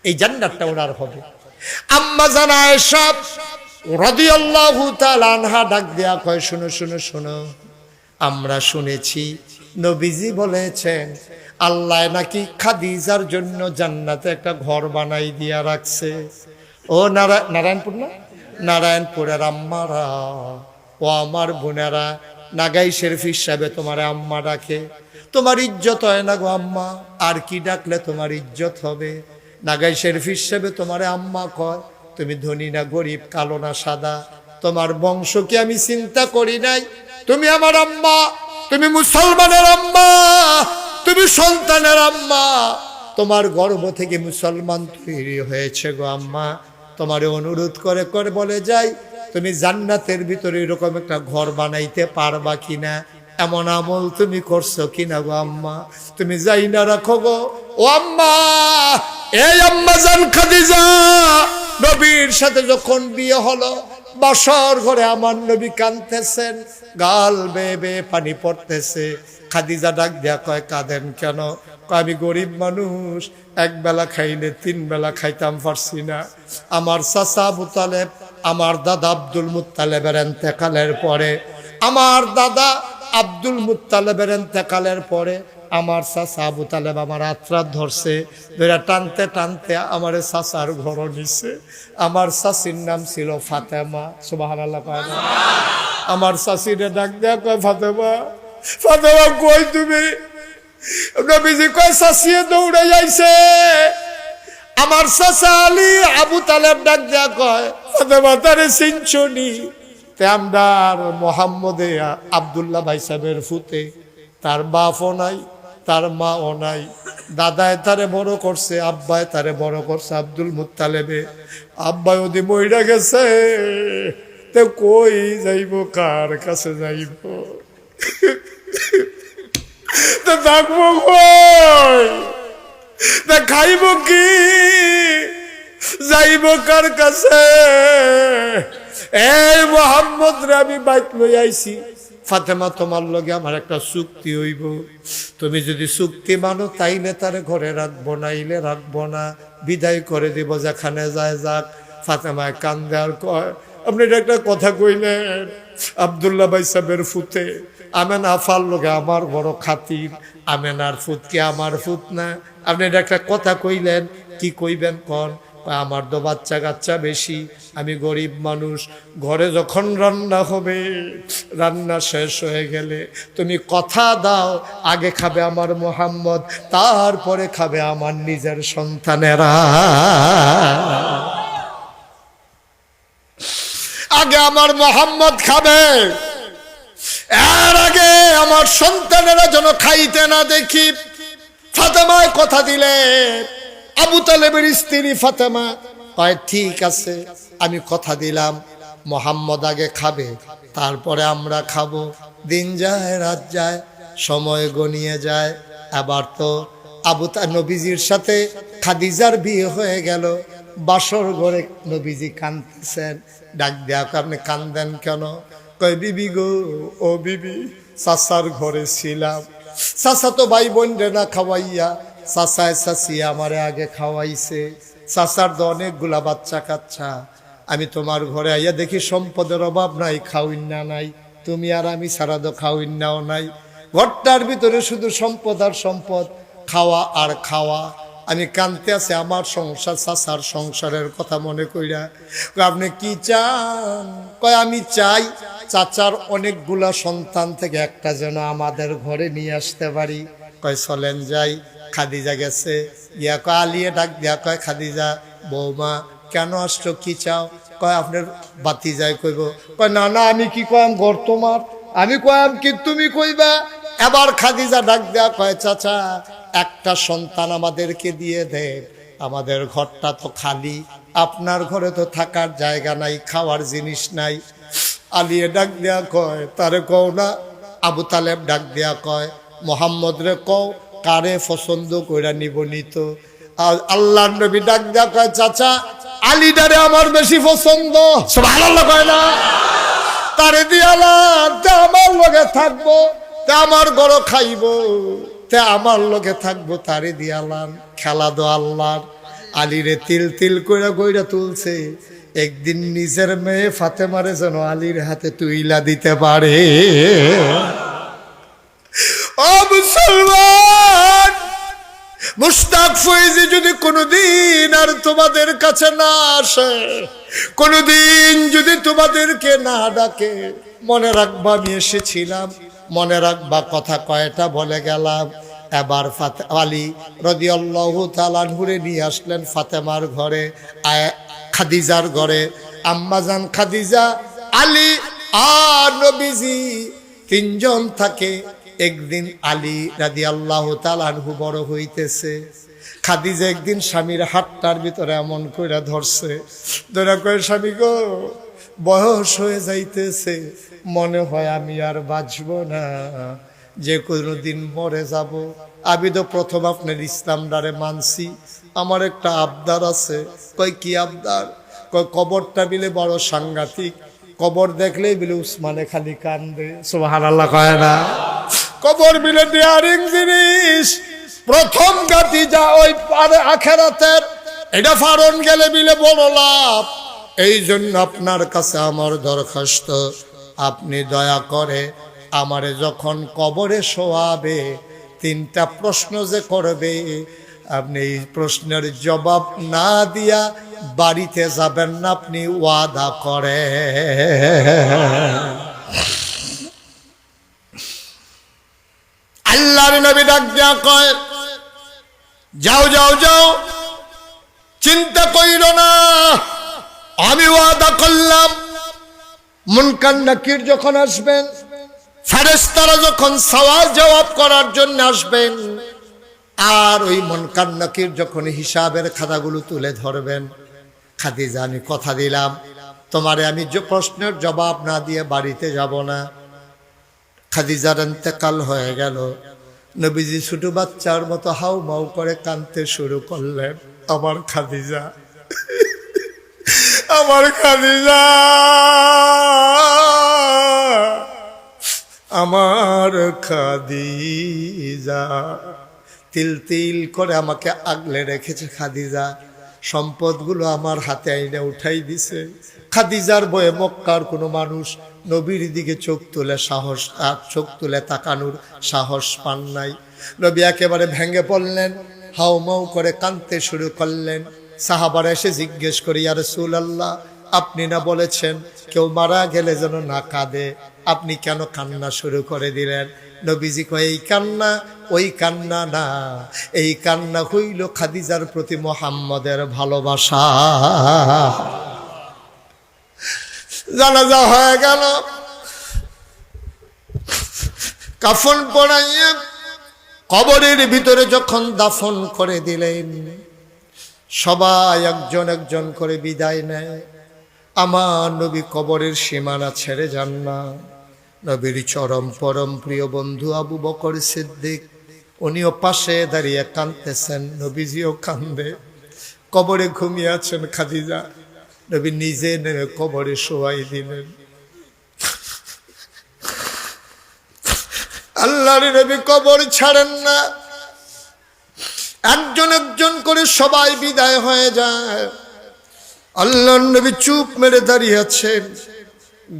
এই জান্নাতটা ওনার হবে। আম্মা জান আয়েশা রাদিয়াল্লাহু তাআলা আনহা ডাক দেয়া কয়, শুনো শুনো শুনো, আমরা শুনেছি নবীজি বলেছেন আল্লাহ নাকি খাদিজার জন্য জান্নাতে একটা ঘর বানাই দিয়া রাখছে। ও নারায়ণপুর না, নারায়ণপুরের আম্মারা, ও আমার বোনেরা, নাগাই শরীফ হিসাবে তোমার আম্মা ডাকে, তোমার ইজ্জত হয় না গো আম্মা, আর কি ডাকলে তোমার ইজ্জত হবে? নাগাই শরীফ হিসাবে তোমার আম্মা কয়, তুমি ধনী না গরিব, কালো না সাদা, তোমার বংশকে আমি চিন্তা করি নাই, তুমি আমার আম্মা, তুমি মুসলমানের আম্মা, তুমি সন্তানের আম্মা, তোমার গর্ভ থেকে মুসলমান তৈরি হয়েছে গো আম্মা। তোমারে অনুরোধ করে করে বলে যাই, তুমি জান্নাতের ভিতরে এরকম একটা ঘর বানাইতে পারবা কিনা, এমন আমল তুমি করছো কিনা গো আম্মা, তুমি যাই না রাখো গো। ও আম্মা, এই আম্মা জান খাদিজা নবীর সাথে যখন বিয়ে হলো, বাসর ঘরে আমার নবী কাঁদতেছেন, গাল বেয়ে বেয়ে পানি পড়তেছে। খাদিজা ডাক দেয়া কয়, কাঁদেন কেন? আমি গরিব মানুষ, এক বেলা খাইলে 3 বেলা খাইতাম পারছি না। আমার চাচা আবু তালেব, আমার দাদা আব্দুল মুত্তালেবের ইন্তেকালের পরে, আমার দাদা আব্দুল মুত্তালেবের ইন্তেকালের পরে আমার চাচা আবু তালেব আমার আত্রাত ধরছে, ধরে টানতে টানতে আমার চাচার ঘর নিছে। আমার চাচির নাম ছিল ফাতেমা। সুবহানাল্লাহ। আমার চাচিরে ডাক দেয়া কয়, ফাতেমা, ফাতেমা কই তুমি? নবীজি কয়, চাচিয়ে দৌড়ে যাইছে। আমার চাচা আলী আবু তালেব ডাক দেয়া কয়, ফাতেমা তারে চিনছনি? তেমদার মোহাম্মদে আব্দুল্লাহ ভাই সাহেবের ফুতে, তার বাপও নাই, তার মাও নাই, দাদায় তারে বড় করছে, আব্বায় তারে বড় করছে আব্দুল মুত্তালেবে। আব্বাই ওদি মইরা গেছে, তে কই যাইব, কার কাছে যাইব, তা থাকবো কই, তা খাইব কি? যাইব কার কাছে? এই মুহাম্মদ রে আমি বাইক লই আইছি, ফাতেমা তোমার লগে আমার একটা চুক্তি হইব, তুমি যদি চুক্তি মানো তাইলে তারে ঘরে রাখবো, নাইলে রাখবো না, বিদায় করে দিব, যেখানে যায় যাক। ফাতেমায় কান্দে আর কয়, আপনি একটা কথা কইলেন, আব্দুল্লাহ ভাই সাহেবের ফুতে আমেনা আফার লগে আমার বড় খাতির, আমেনার ফুত কি আমার ফুত না? আপনি একটা কথা কইলেন, কি কইবেন কন? আমার তো বাচ্চা কাচ্চা বেশি, আমি গরিব মানুষ, ঘরে যখন রান্না হবে, রান্না শেষ হয়ে গেলে তুমি কথা দাও, আগে খাবে আমার মুহাম্মদ, তারপরে খাবে আমার নিজের সন্তানেরা। আগে আমার মুহাম্মদ খাবে, এর আগে আমার সন্তানেরা যেন খাইতে না দেখি। ফাতেমায় কথা দিলে, আবু তালেবের স্ত্রী ফাতেমা কয়, ঠিক আছে, আমি কথা দিলাম, মুহাম্মদ আগে খাবে, তারপরে আমরা খাবো। দিন যায়, রাত যায়, সময় গনিয়ে যায়। আবার তো নবীজির সাথে খাদিজার বিয়ে হয়ে গেল। বাসর ঘরে নবীজি কাঁদতেছেন, ডাক দেয়া, আপনি কান্দেন কেন? কয়, বিবি গো, ও বিবি, চাচার ঘরে ছিলাম, চাচা তো ভাই বোন রে না খাওয়াইয়া, চাচায় চাচি আমারে আগে খাওয়াইছে, চাচার তো অনেকগুলা বাচ্চা কাচ্চা, আমি তোমার ঘরে আইয়া দেখি সম্পদের অভাব নাই, খাওয়িন্না নাই, তুমি আর আমি ছাড়া তো খাওয়িন্নাও নাই, ঘরটার ভিতরে শুধু সম্পদ আর সম্পদ, খাওয়া আর খাওয়া। আমি কানতে আছি আমার সংসার, চাচার সংসারের কথা মনে কইরা। আপনি কি চান? কয়, আমি চাই চাচার অনেকগুলা সন্তান থেকে একটা যেন আমাদের ঘরে নিয়ে আসতে পারি। কয়, চলেন যাই। খাদিজা গেছে, গিয়া কয়, আলিয়ে ডাক দিয়া কয়, খাদিজা বৌমা কেন আসছো, কি চাও? কয়, আপনার বাতি যায় কইব। কয়, না না, আমি কি কয়াম, ঘর তোমার, আমি কয়াম কি তুমি কইবা? এবার খাদিজা ডাক দেয়া কয়, চাচা একটা সন্তান আমাদেরকে দিয়ে দে, আমাদের ঘরটা তো খালি, আপনার ঘরে তো থাকার জায়গা নাই, খাওয়ার জিনিস নাই। আলিয়ে ডাক দেয়া কয়, তারে কও না। আবু তালেব ডাক দেয়া কয়, মুহাম্মদ রে কও, কারে পছন্দ কইরা নিব নিত। আল্লাহর নবী ডাক দেয়া কয়, চাচা আলীটারে আমার বেশি পছন্দ। সুবহানাল্লাহ কয় না? তারে দিয়ালাম, তে আমার লগে থাকবো, তে আমার গরো খাইবো, তে আমার লগে থাকবো, তারে দিয়ালাম। খেলা দো আল্লাহর। আলীরে তিল তিল কইরা কইরা তুলছে, একদিন নিজের মেয়ে ফাতেমারে যেন আলীর হাতে তুইলা দিতে পারে। ও মুসলমান, মুশতাক ফয়েজি যদি কোনোদিন আর তোমাদের কাছে না আসে, কোনোদিন যদি তোমাদেরকে না ডাকে, মনে রাখবা আমি এসেছিলাম, মনে রাখবা কথা কয়টা বলে গেলাম। এবার আলী রাদিয়াল্লাহু তাআলা আনহুরে নিয়ে আসলেন ফাতেমার ঘরে, খাদিজার ঘরে। আম্মাজান খাদিজা, আলী আর নবীজি তিনজন থাকে। একদিন আলী রাদিয়াল্লাহু তাআলা আনহু বড় হইতেছে, খাদিজা একদিন স্বামীর হাতটার ভিতরে এমন কইরা ধরছে, ধরা কয়ে, স্বামী গো, বয়স হয়ে যাইতেছে, মনে হয় আমি আর বাঁচব না, যে কোনো দিন মরে যাব। আমি তো প্রথম আপনার ইসলামটারে মানছি, আমার একটা আবদার আছে। কই, কি আবদার? কই, কবরটা বিলে বড় সাংঘাতিক, কবর দেখলেই বিলে উসমানে খালি কান্দে। সুবহানাল্লাহ কয় না? কবর বিলে ডিয়ারিং জিনিস, প্রথম গাতি যা ওই পারে আখেরাতের, এটা ফারণ গেলে বিলে বড় লাভ। এই জন্য আপনার কাছে আমার দরখাস্ত, আপনি দয়া করে আমারে যখন কবরে শোয়াবে, তিনটা প্রশ্ন যে করবে, আপনি এই প্রশ্নের জবাব না দিয়া বাড়িতে যাবেন না, আপনি ওয়াদা করে। আল্লাহর নবী ডাক দিয়া কয়, যাও যাও যাও, চিন্তা কইরো না, আমি ওয়াদা করলাম, মুনকার নাকির যখন আসবেন, ফেরেশতারা যখন সওয়াল জবাব করার জন্য আসবেন, আর ওই মুনকার নাকির যখন হিসাবের খাতাগুলো তুলে ধরবেন, খাদিজা আমি কথা দিলাম, তোমারে আমি যে প্রশ্নের জবাব না দিয়ে বাড়িতে যাব না। খাদিজার ইন্তেকাল হয়ে গেল। নবীজি ছোট বাচ্চার মতো হাউ মাউ করে কাঁদতে শুরু করলেন, আমার খাদিজা, আমার খাদিজা, আমার খাদিজা। তিল তিল করে আমাকে আগলে রেখেছে খাদিজা। সম্পদগুলো আমার হাতে আইনে উঠাই দিছে। খাদিজার বয়ে মক্কার কোনো মানুষ নবীর দিকে চোখ তুলে তাকানোর সাহস পান নাই। নবী একেবারে ভেঙে পড়লেন, হাউমাউ করে কাঁদতে শুরু করলেন। সাহাবারা এসে জিজ্ঞেস করি, ইয়া রাসূলুল্লাহ, আপনি না বলেছেন কেউ মারা গেলে যেন না কাঁদে, আপনি কেন কান্না শুরু করে দিলেন? নবীজি কয়, এই কান্না ওই কান্না না, এই কান্না হইল খাদিজার প্রতি মুহাম্মদের ভালোবাসা। জানাজা হয়ে গেল, কাফন পরাইয়া কবরের ভিতরে যখন দাফন করে দিলেন, সবাই একজন একজন করে বিদায় নেয়। আমার নবী কবরের সীমানা ছেড়ে যান না। নবীর চরম পরম প্রিয় বন্ধু আবু বকর সিদ্দিক, উনিও পাশে দাঁড়িয়ে কাঁদতেছেন, নবীজিও কান্দে। কবরে ঘুমিয়ে আছেন খাদিজা, নবী নিজে নেমে কবরে শোয়াই দিলেন। আল্লাহর নবী কবর ছাড়েন না, একজন একজন করে সবাই বিদায় হয়ে যায়। আল্লাহর নবী চুপ মেরে দাঁড়িয়ে আছেন,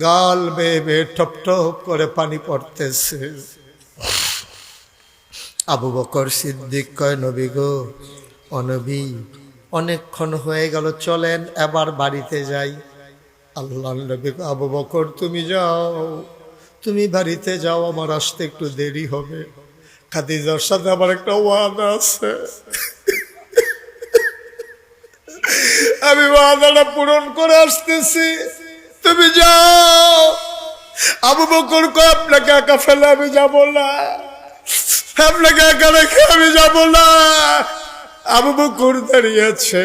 গাল বেয়ে বেয়ে টপ টপ করে পানি পড়তেছে। আবু বকর সিদ্দিক কয়, নবী গো, অনবী, অনেকক্ষণ হয়ে গেল, চলেন এবার বাড়িতে যাই। আল্লাহর নবী, আবু বকর তুমি যাও, তুমি বাড়িতে যাও, আমার আসতে একটু দেরি হবে। খাদিজার সাথে আমার একটা ওয়াদা আছে, আমি ওয়াদাটা পূরণ করে আসতেছি, তুমি যাও। আবু বকর কয়, আপনাকে একা ফেলে আমি যাব না, আপনাকে একা রেখে আমি যাব না। আবু বকর দাঁড়িয়ে আছে,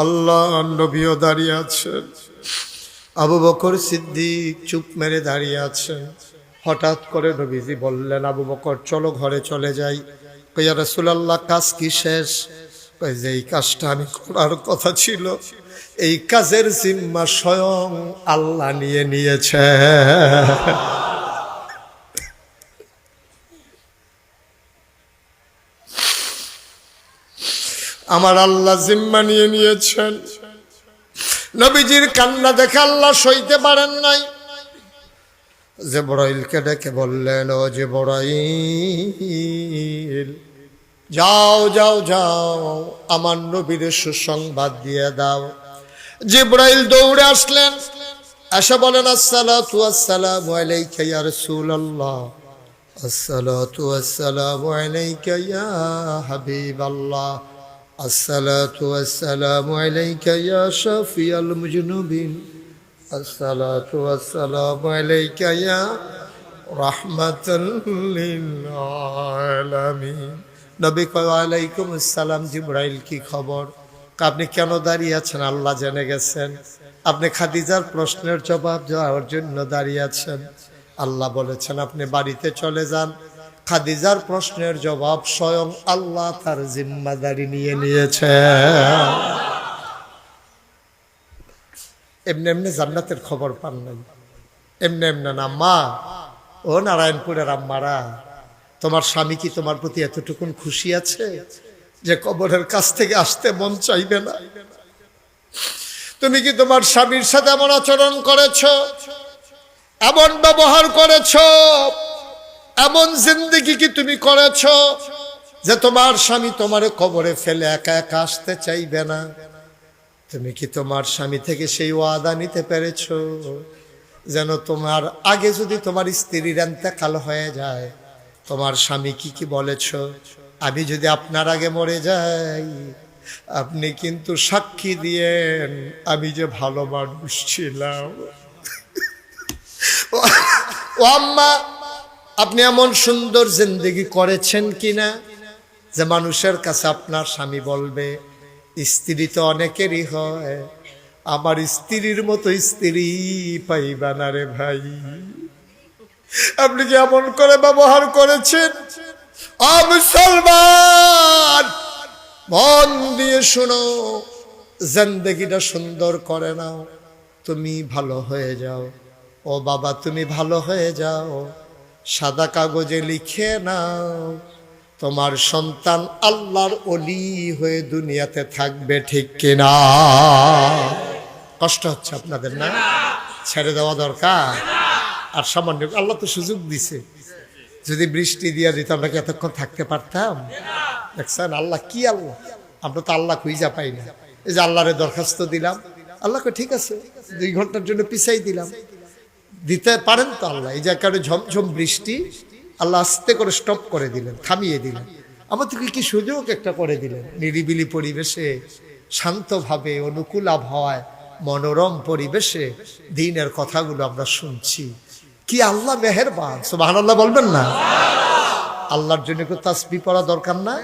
আল্লাহ নবীও দাঁড়িয়ে আছেন। আবু বকর সিদ্দিক চুপ মেরে দাঁড়িয়ে আছেন। হঠাৎ করে নবীজি বললেন, আবু বকর চলো ঘরে চলে যাই। কই, ইয়া রাসূলুল্লাহ, কাজ কি শেষ? কই যে এই কাজটা আমি করার কথা ছিল, এই কাজের জিম্মা স্বয়ং আল্লাহ নিয়ে নিয়েছে। আমার আল্লাহ জিম্মা নিয়ে নিয়েছেন। নবীজির কান্না দেখে আল্লাহ সইতে পারেন নাই। জিবরাইলকে ডেকে বললেন, ও জিবরাইল, যাও যাও যাও, আমার নবীর সুসংবাদ দিয়ে দাও। জিবরাইল দৌড়ে আসলেন, এসে বলেন, আসসালাতু ওয়াসসালামু আলাইকা ইয়া রাসূলুল্লাহ, আসসালাতু ওয়াসসালামু আলাইকা ইয়া হাবিবাল্লাহ, আসসালাতু ওয়াসসালামু আলাইকা ইয়া শাফিয়াল মুজনুবিন, আসসালাতু ওয়াসসালামু আলাইকা ইয়া রাহমাতাল লিল আলামিন। নবী কয়, ওয়ালাইকুম আসসালাম। জিবরাইল, কি খবর? আপনি কেন দাঁড়িয়ে আছেন? আল্লাহ জেনে গেছেন আপনি খাদিজার প্রশ্নের জবাব দেওয়ার জন্য দাঁড়িয়ে আছেন। আল্লাহ বলেছেন আপনি বাড়িতে চলে যান, খাদিজার প্রশ্নের জবাব স্বয়ং আল্লাহ তার জিম্মাদারি নিয়ে নিয়েছে। এমনি এমনি জান্নাতের খবর পান নাই, এমনি এমনি না। মা, ও নারায়ণপুরের আম্মারা, তোমার স্বামী কি তোমার প্রতি এতটুকুন খুশি আছে যে কবরের কাছ থেকে আসতে মন চাইবে না? তুমি কি তোমার স্বামীর সাথে এমন আচরণ করেছ, এমন ব্যবহার করেছ, এমন জিন্দেগি কি তুমি করেছ যে তোমার স্বামী তোমার কবরে ফেলে একা একা আসতে চাইবে না? তুমি কি তোমার স্বামী থেকে সেই ওয়াদা নিতে পেরেছ যেন তোমার আগে যদি তোমার স্ত্রীর ইন্তেকাল হয়ে যায়, তোমার স্বামী কি বলেছ, আমি যদি আপনার আগে মরে যাই আপনি কিন্তু সাক্ষী দিয়েন আমি যে ভালো মানুষ ছিলাম। ও আম্মা, আপনি এমন সুন্দর জিন্দেগি করেছেন কিনা যে মানুষের কাছে আপনার স্বামী বলবে, স্ত্রী তো অনেকেরই হয়, আমার স্ত্রীর মতো স্ত্রী পাইবা না রে ভাই। আপনি কি এমন করে ব্যবহার করেছেন? মুসলমান, মন দিয়ে শোনো, জিন্দেগিটা সুন্দর করে নাও, তুমি ভালো হয়ে যাও। ও বাবা, তুমি ভালো হয়ে যাও, সাদা কাগজে লিখে নাও, তোমার সন্তান আল্লাহর ওলি হয়ে দুনিয়াতে থাকবে, ঠিক কিনা? কষ্ট হচ্ছে আপনাদের না? ছেড়ে দেওয়া দরকার। আর সামান্য আল্লাহ তো সুযোগ দিছে, যদি বৃষ্টি দিয়ে দিত আমরা কি এতক্ষণ থাকতে পারতাম? দেখছেন আল্লাহ কি আল্লাহ, আমরা তো আল্লাহ খুঁজা পাই না। এই যে আল্লাহরে দরখাস্ত দিলাম, আল্লাহকে ঠিক আছে 2 ঘন্টার জন্য পিছাই দিলাম, দিতে পারেন তো আল্লাহ। এই যে কারণে ঝমঝম বৃষ্টি আল্লাহ আস্তে করে স্টপ করে দিলেন, থামিয়ে দিলেন, আমাদেরকে কি সুযোগ একটা করে দিলেন। নিরিবিলি পরিবেশে, শান্তভাবে, অনুকূল আবহাওয়ায়, মনোরম পরিবেশে দ্বীনের কথাগুলো আমরা শুনছি। কি আল্লাহ মেহেরবান, সুবহানাল্লাহ বলবেন না? আল্লাহর জন্য একটু তাসবিহ পড়া দরকার না?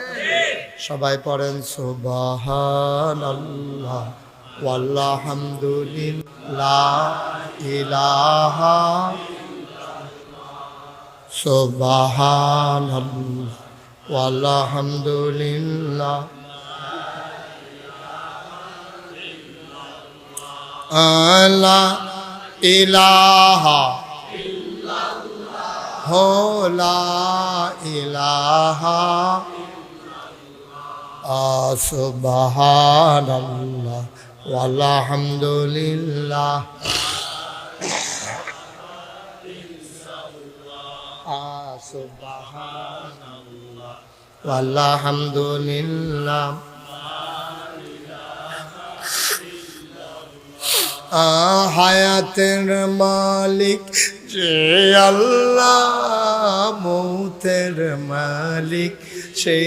সবাই পড়েন সুবহানাল্লাহ ওয়ালহামদুলিল্লাহ ইলাহা সুবহানাল্লাহ ওয়ালহামদুলিল্লাহ লা ইলাহা লা ইলাহা সুবহানাল্লাহ ওয়ালহামদুলিল্লাহ সুবহানাল্লাহ ওয়ালহামদুলিল্লাহ হায়াতের মালিক যে আল্লাহ, মৌতের মালিক সে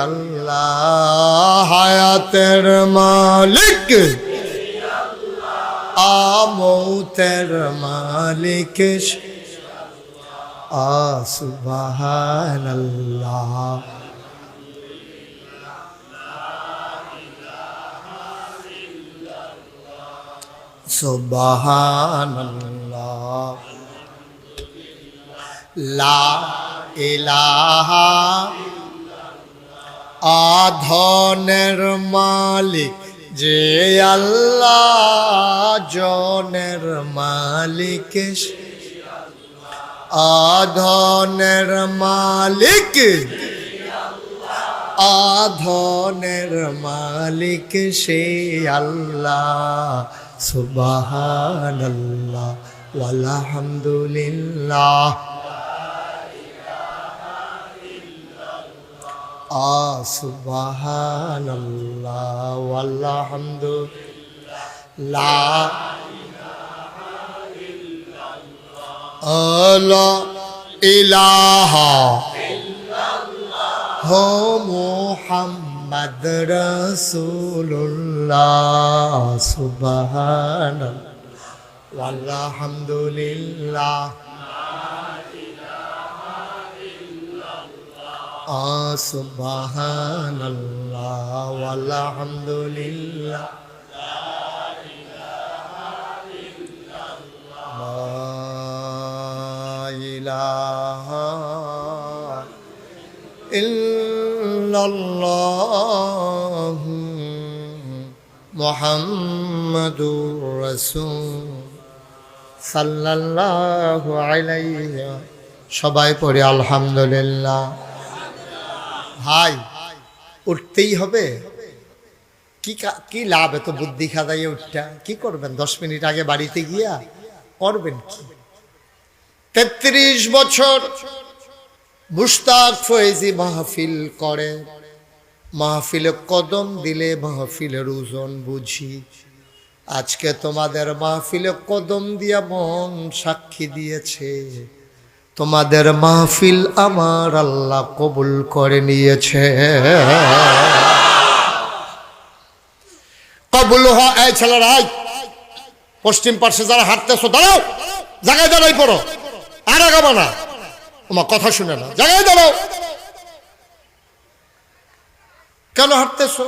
আল্লাহ। হায়াতের মালিক মৌতের মালিক সুবহানাল্লাহ সুবহানাল্লাহ লা ইলাহা আধনের মালিক যে আল্লাহ, জনের মালিক আধনের মালিক, আধনের মালিক সে আল্লাহ। সুবহানাল্লাহ ওয়ালহামদুলিল্লাহ সুবহানাল্লাহ ওয়ালহামদুলিল্লাহ লা ইলাহা হো মুহাম্মদ রাসূলুল্লাহ। সুবহানাল্লাহ ওয়ালহামদুলিল্লাহ সুবহানাল্লাহ ওয়ালহামদুলিল্লাহ ইলাহা ইল্লাল্লাহ মুহাম্মাদুর রাসূল সাল্লাল্লাহু আলাইহি। সবাই পড়ে আলহামদুলিল্লাহ। ভাই উঠতেই হবে, কি লাভ এত বুদ্ধি খাদাইয়ে উঠটা? কি করবেন 10 মিনিট আগে বাড়িতে গিয়া? করবেন কি? 33 বছর মুশতাক ফয়েজি মাহফিল করে, মাহফিলে কদম দিলে মাহফিলের ওজন বুঝি। আজকে তোমাদের মাহফিলে কদম দিয়া মন সাক্ষী দিয়েছে, তোমাদের মাহফিল আমার আল্লাহ কবুল করে নিয়েছে। কবুল হয়। এই ছেলেরা, পশ্চিম পার্শ্বে যারা হাঁটতেছো দাঁড়াও, জায়গায় দাঁড়াই পড়ো, আর আগাবো না। তোমার কথা শুনে না, জায়গায় দাঁড়াও। কেন হাঁটতেছো?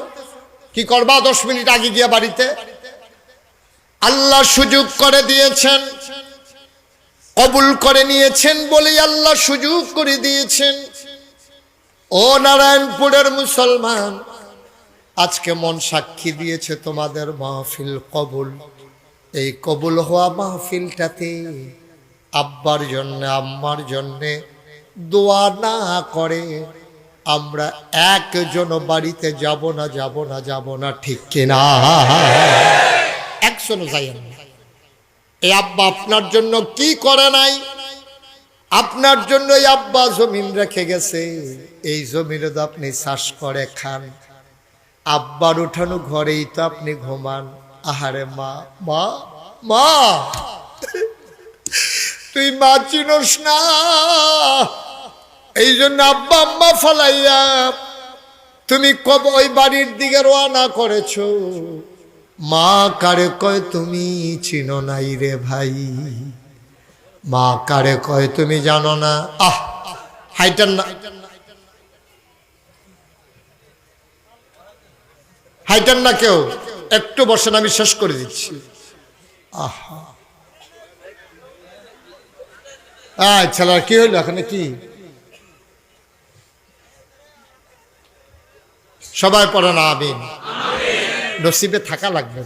কি করবা 10 মিনিট আগে গিয়া বাড়িতে? আল্লাহ সুযোগ করে দিয়েছেন, কবুল করে নিয়েছেন বলেই আল্লাহ সুযোগ করে দিয়েছেন। ও নারায়ণপুরের মুসলমান, আজকে মন সাক্ষী দিয়েছে তোমাদের মাহফিল কবুল। এই কবুল হওয়া মাহফিলটাতে আব্বার জন্যে আম্মার জন্যে দোয়া না করে আমরা একজন বাড়িতে যাব না, ঠিক কিনা? একজনও যাই না। এই আব্বা আপনার জন্য কি করে নাই? আপনার জন্য এই আব্বা জমিন রেখে গেছে, এই জমিনে তো আপনি চাষ করে খান, আব্বার উঠানো ঘরেই তো আপনি ঘুমান। আহারে মা, মা, মা, তুই মা চিনোস না, এই জন্য আব্বা আম্মা ফালাইয়া তুমি কবে ওই বাড়ির দিকে রওনা করেছো। মা কারে কয় তুমি চিনো নাই রে ভাই, মা কারে কয় তুমি জানো না। আহ, হাইটার না, হাইটার না কেউ, একটু বসেন, আমি শেষ করে দিচ্ছি। আহা, ছেলে কি হইলো এখানে? কি সবাই পড়ে না আমিন? নসিবে থাকা লাগবে।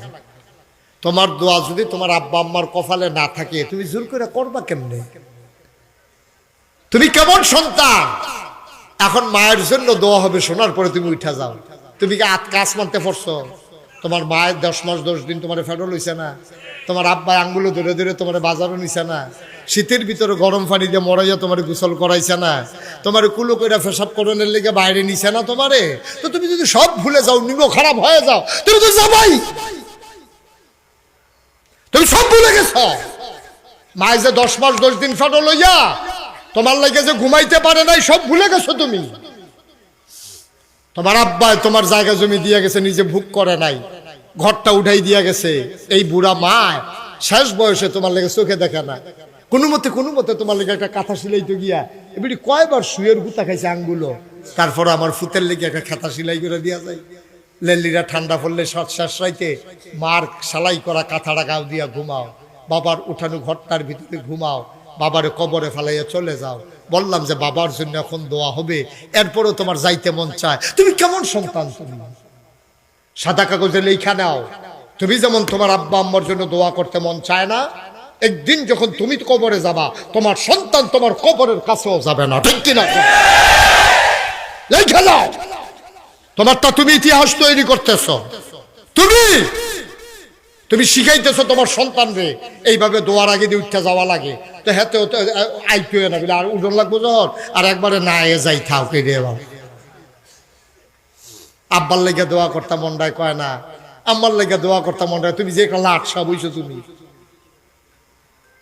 তোমার দোয়া যদি তোমার আব্বা আম্মার কপালে না থাকে, তুমি জোর করে করবা কেমনে? তুমি কেমন সন্তান? এখন মায়ের জন্য দোয়া হবে, শোনার পরে তুমি উঠা যাও। তুমি কি কাজ মানতে পারছো? তোমার মায়ের 10 মাস 10 দিন তোমার ফেডল হইছে না? তোমার আব্বা আঙ্গুলো ধরে ধরে তোমার বাজারও নিছে না? শীতের ভিতরে গরম পানি দিয়ে মরাইয়া তোমার গোসল করাইছে না? তোমার কুলো কইরা পেশাব করণের লেগে বাইরে নিছে না তোমারে? তো তুমি যদি সব ভুলে যাও, নিমো খারাপ হয়ে যাও, তুমি তো যাবাই। তুমি সব ভুলে গেছো। মায়ের যে 10 মাস 10 দিন ফেডল লইয়া তোমার লাগে যে ঘুমাইতে পারে নাই, সব ভুলে গেছো তুমি। তোমার আব্বা তোমার জায়গা জমি দিয়ে গেছে, নিজে ভোগ করে নাই, ঘরটা উঠাই দিয়া গেছে। এই বুড়া মা শেষ বয়সে তোমার লেগে চোখে দেখে না, কোনো মতে তোমার লেগে একটা কাঁথা সিলাইতে গিয়া এবারে কয়বার শুয়ের গুতা খাইছে আঙ্গুলো। তারপর আমার ফুতের লেগে একটা খাতা সিলাই করে দিয়া যায়। লেলিরা ঠান্ডা পড়লে শেষ রাইতে মার সেলাই করা কাঁথাটা গাও দিয়া ঘুমাও, বাবার উঠানো ঘরটার ভিতরে ঘুমাও, বাবারে কবরে ফেলাইয়া চলে যাও। বললাম যে বাবার জন্য এখন দোয়া হবে, এরপরও তোমার যাইতে মন চায়। তুমি কেমন সন্তান? তুমি সাদা কাগজে লেখা নাও, তুমি যেমন তোমার আব্বা আম্মার জন্য দোয়া করতে মন চায় না, একদিন যখন তুমি কবরে যাবা, তোমার সন্তান তোমার কবরের কাছেও যাবে না, ঠিক কিনা? লেখা নাও। তোমারটা তুমি ইতিহাস তৈরি করতেছ, তুমি শিখাইতেছো তোমার সন্তান রে এইভাবে দোয়ার আগে দিয়ে উঠতে যাওয়া লাগে। তো হেতেও তো আইতে না বলে আর উঠন লাগবো যখন, আর একবারে না এ যাই থাও কে রে। আব্বার লেগে দোয়া করতাম মন্ডায় কয় না, আম্মার লেগে দোয়া করতাম মন্ডায়। তুমি যে একটা লাট সব হইছো,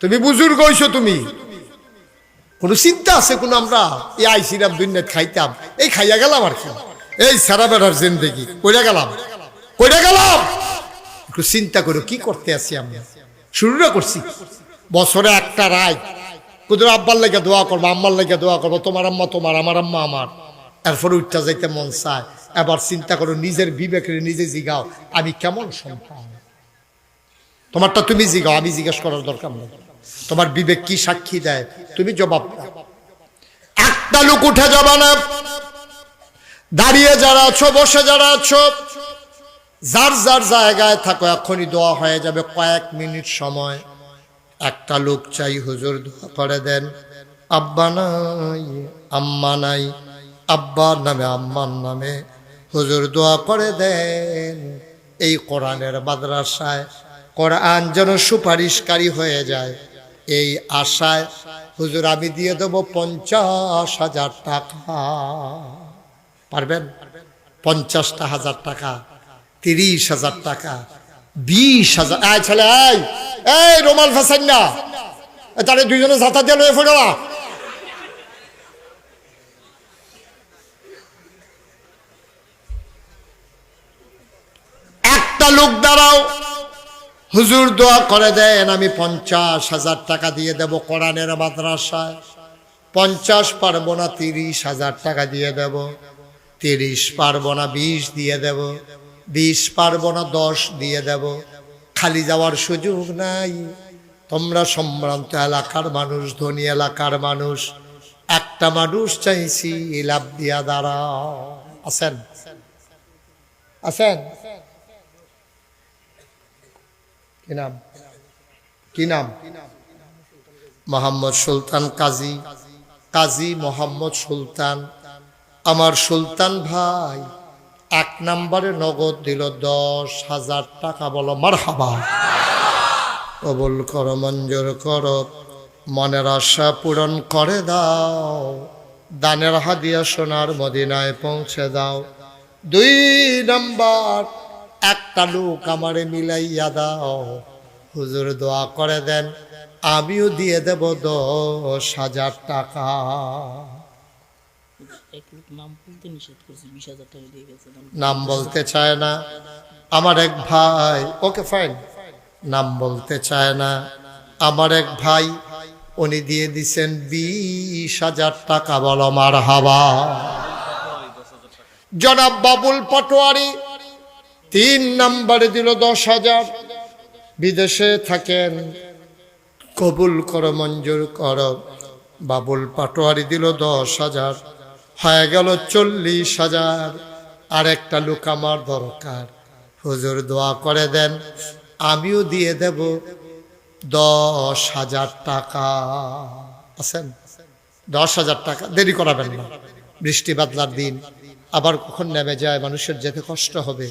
তুমি বুজুর্গ হইছো, তুমি কোনো চিন্তা আছে কোনো? আমরা এই আইসিরাম দুনিয়াত খাইতাম, এই খাইয়া গেলাম আর কি, এই সারা বেড়ার জিন্দেগি কইরা গেলাম। একটু চিন্তা করো কি করতে আসি আমরা। শুরুটা করছি বছরে একটা রায়, কুদুর আব্বার লেগে দোয়া করবো, আম্মার লেগে দোয়া করবো, তোমার আম্মা তোমার, আমার আম্মা আমার। এরপরে উঠতে যাইতে মন চায়। এবার চিন্তা করো, নিজের বিবেকের নিজে জিগাও, আমি কেমন সন্তান? তোমারটা তুমি জিগাও, আমি জিজ্ঞেস করার দরকার নেই। তোমার বিবেক কি সাক্ষী দেয়, তুমি জবাব দাও। একটা লোক উঠে যাবা না, দাঁড়িয়ে যারা আছো, বসে যারা আছো, যার যার জায়গায় থাকো, এখনই দোয়া হয়ে যাবে, কয়েক মিনিট সময়। একটা লোক চাই হুজুর দোয়া করে দেন। আব্বা নাই, আম্মা নাই, আব্বার নামে আম্মার নামে হুজুর দোয়া করে দেন। এই কোরআনের মাদ্রাসায় কোরআন যেন সুপারিশকারী হয়ে যায়, এই আশায় হুজুর আমি দিয়ে দেবো 50,000 টাকা। পারবেন? 50,000 টাকা, 30,000 টাকা, 20,000। এই ছেলে, এই রোমাল ফেসান না, তাহলে দুইজনে ছাতা দিয়ে লয়ে ফেলো। একটা লোক দাঁড়াও, হুজুর দোয়া করে দেন, আমি 50,000 টাকা দিয়ে দেব কোরআনের মাদ্রাসায়। 50 পারবো না, 30,000 টাকা দিয়ে দেব। 30 পারবো না, 20 দিয়ে দেব। 20 পারবো না, 10 দিয়ে দেব। খালি যাওয়ার সুযোগ নাই। তোমরা সম্ভ্রান্ত এলাকার মানুষ, ধনী এলাকার মানুষ, একটা মানুষ চাইছি লাভ দিয়া দাঁড়াও। আছেন? আছেন? কি নাম? কি নাম? মোহাম্মদ সুলতান কাজী। কাজী মোহাম্মদ সুলতান। আমার সুলতান ভাই 1 নম্বরে নগদ দিল 10,000 টাকা। বলো মারহাবা। কবুল করো, মঞ্জুর করো, মনের আশা পূরণ করে দাও, দানের হাদিয়া সোনার মদিনায় পৌঁছে দাও। 2 নম্বর, একটা লোক আমারে মিলাইয়া দাও, হুজুর দোয়া করে দেন, আমিও দিয়ে দেব 10,000 টাকা। নাম বলতে চায় না আমার এক ভাই। ওকে ফাইন, নাম বলতে চায় না আমার এক ভাই, উনি দিয়ে দিছেন 20,000 টাকা। বলো মারহাবা। জনাব বাবুল পাটোয়ারি 3 নম্বরে দিল 10,000। বিদেশে থাকেন, কবুল করো, মঞ্জুর করো। বাবুল পাটোয়ারি দিল 10,000, হয়ে গেল 40,000। আর একটা লোক আমার দরকার, হুজুর দোয়া করে দেন, আমিও দিয়ে দেব 10,000 টাকা। আছেন? 10,000 টাকা। দেরি করাবেন না, বৃষ্টি বাদলার দিন, আবার কখন নেমে যায়, মানুষের যেতে কষ্ট হবে।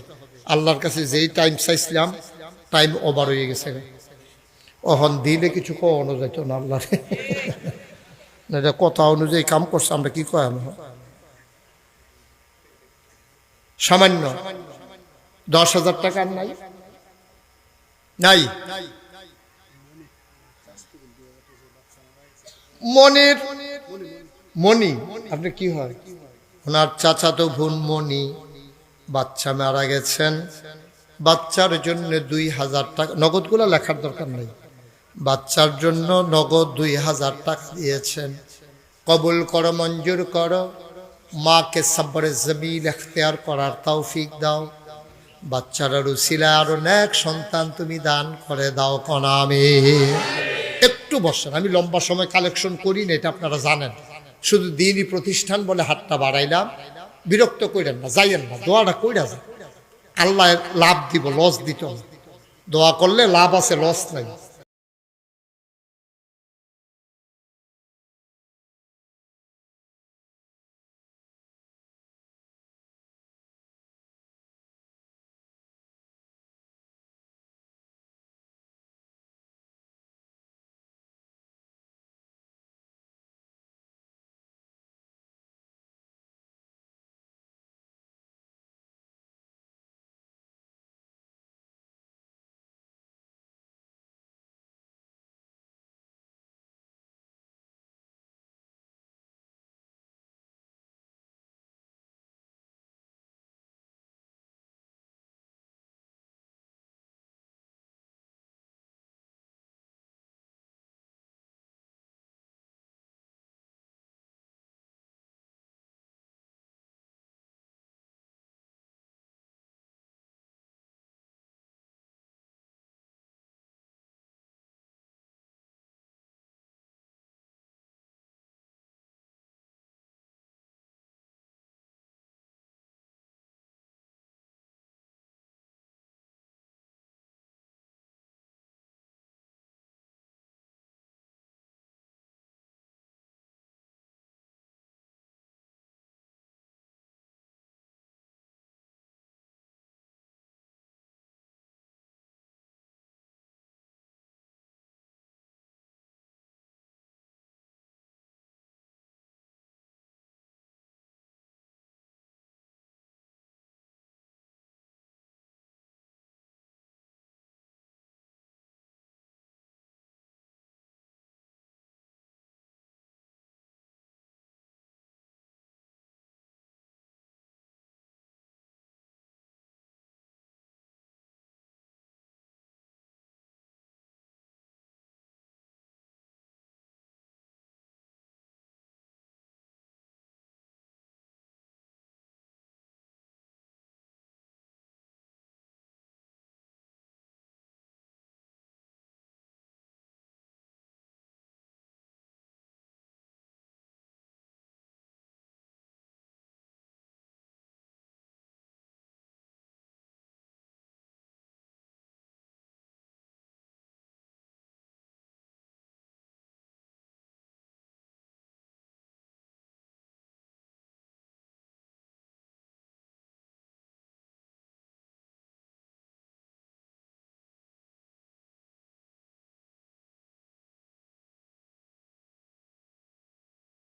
আল্লাহর কাছে যেই টাইম চাইছিলাম, টাইম ওভার হয়ে গেছে। ওহন দিলে কিছু কখনো যেত না আল্লাহর। এটা কথা অনুযায়ী কাম করছে, আমরা কি কয়? সামান্য 10,000 টাকা নাই নাই। মনির মনি, আপনি কি হয়? ওনার চাচাতো বোন মনি, বাচ্চা মারা গেছেন। বাচ্চার জন্য 2,000 টাকা, নগদগুলো লেখার দরকার নেই, বাচ্চার জন্য নগদ 2,000 টাকা দিয়েছেন। কবুল করো, মঞ্জুর করো, মাকে সবরে জমিল এখতিয়ার করার তৌফিক দাও। বাচ্চারা রুসিলা আরো নেক সন্তান তুমি দান করে দাও। কনামে একটু বসেন, আমি লম্বা সময় কালেকশন করি না, এটা আপনারা জানেন। শুধু দিনই প্রতিষ্ঠান বলে হাতটা বাড়াইলাম, বিরক্ত কইরেন না, যাইয়েন না, দোয়াটা কইরা যান। আল্লাহ লাভ দিব, লস দিত না। দোয়া করলে লাভ আছে, লস নাই।